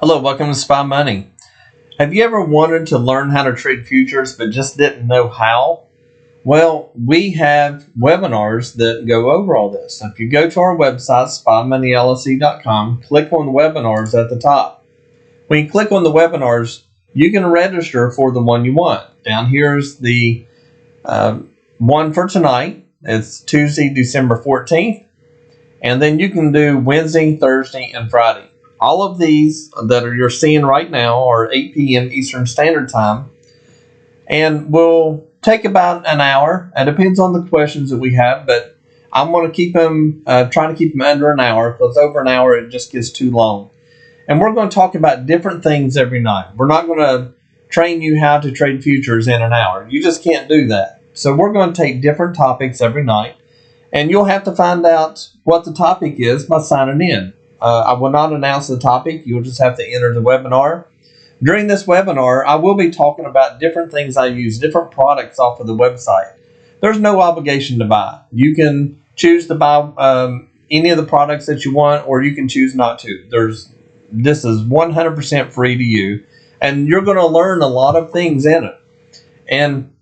Hello, welcome to Spy Money. Have you ever wanted to learn how to trade futures but just didn't know how? Well, we have webinars that go over all this. So if you go to our website, spymoneyllc.com, click on webinars at the top. When you click on the webinars, you can register for the one you want. Down here is the one for tonight. It's Tuesday, December 14th. And then you can do Wednesday, Thursday, and Friday. All of these that you're seeing right now are 8 p.m. Eastern Standard Time, and will take about an hour. It depends on the questions that we have, but I'm going to keep them, try to keep them under an hour, because over an hour it just gets too long. And we're going to talk about different things every night. We're not going to train you how to trade futures in an hour. You just can't do that. So we're going to take different topics every night, and you'll have to find out what the topic is by signing in. I will not announce the topic. You'll just have to enter the webinar. During this webinar, I will be talking about different things I use, different products off of the website. There's no obligation to buy. You can choose to buy any of the products that you want, or you can choose not to. This is 100% free to you, and you're going to learn a lot of things in it. And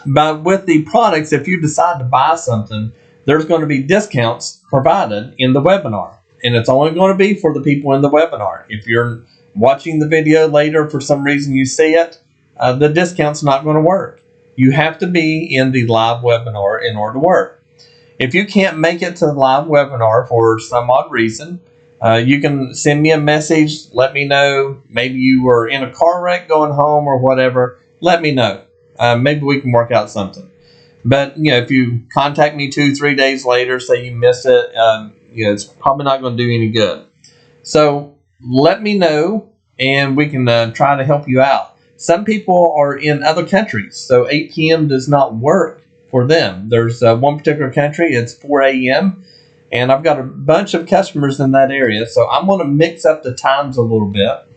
with the products, if you decide to buy something, there's going to be discounts provided in the webinar. And it's only going to be for the people in the webinar. If you're watching the video later, for some reason you see it, the discount's not going to work. You have to be in the live webinar in order to work. If you can't make it to the live webinar for some odd reason, you can send me a message. Let me know. Maybe you were in a car wreck going home or whatever. Let me know. Maybe we can work out something. But if you contact me 2-3 days later, say you missed it, it's probably not going to do any good. So let me know, and we can try to help you out. Some people are in other countries, so 8 p.m. does not work for them. There's one particular country, it's 4 a.m., and I've got a bunch of customers in that area, so I'm going to mix up the times a little bit.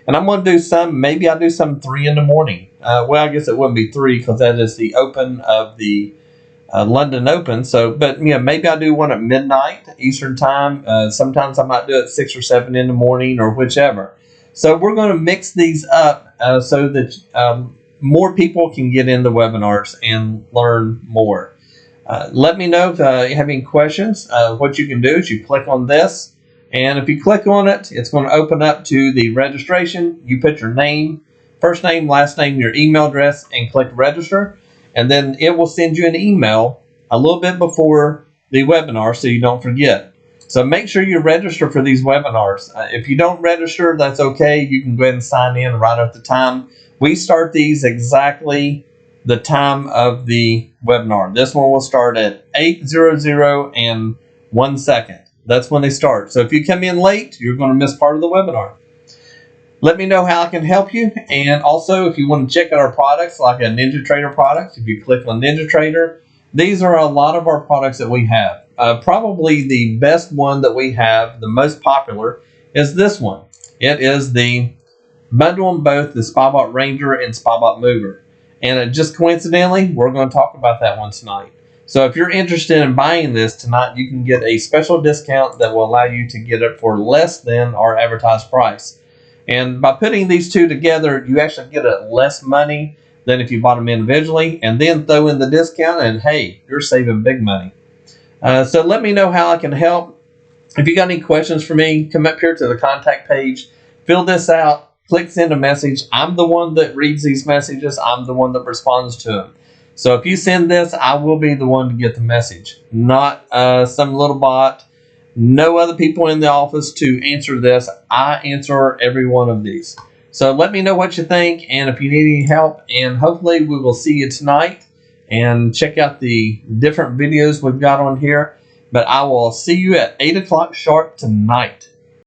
And I'm going to do maybe I'll do some 3 in the morning. Well, I guess it wouldn't be 3 because that is the open of the London Open. But maybe I do one at midnight Eastern Time. Sometimes I might do it 6 or 7 in the morning or whichever. So we're going to mix these up so that more people can get in the webinars and learn more. Let me know if you have any questions. What you can do is you click on this. And if you click on it, it's going to open up to the registration. You put your name, first name, last name, your email address, and click register. And then it will send you an email a little bit before the webinar so you don't forget. So make sure you register for these webinars. If you don't register, that's okay. You can go ahead and sign in right at the time. We start these exactly the time of the webinar. This one will start at 8:00 and 1 second. That's when they start. So if you come in late, you're going to miss part of the webinar. Let me know how I can help you. And also, if you want to check out our products, like a NinjaTrader Products, if you click on NinjaTrader, these are a lot of our products that we have. Probably the best one that we have, the most popular, is this one. It is the bundle them both, the SpyBot Ranger and SpyBot Mover. And just coincidentally, we're going to talk about that one tonight. So if you're interested in buying this tonight, you can get a special discount that will allow you to get it for less than our advertised price. And by putting these two together, you actually get less money than if you bought them individually, and then throw in the discount, and hey, you're saving big money. So let me know how I can help. If you got any questions for me, come up here to the contact page, fill this out, click send a message. I'm the one that reads these messages. I'm the one that responds to them. So if you send this, I will be the one to get the message, not some little bot. No other people in the office to answer this. I answer every one of these. So let me know what you think, and if you need any help, and hopefully we will see you tonight, and check out the different videos we've got on here. But I will see you at 8 o'clock sharp tonight.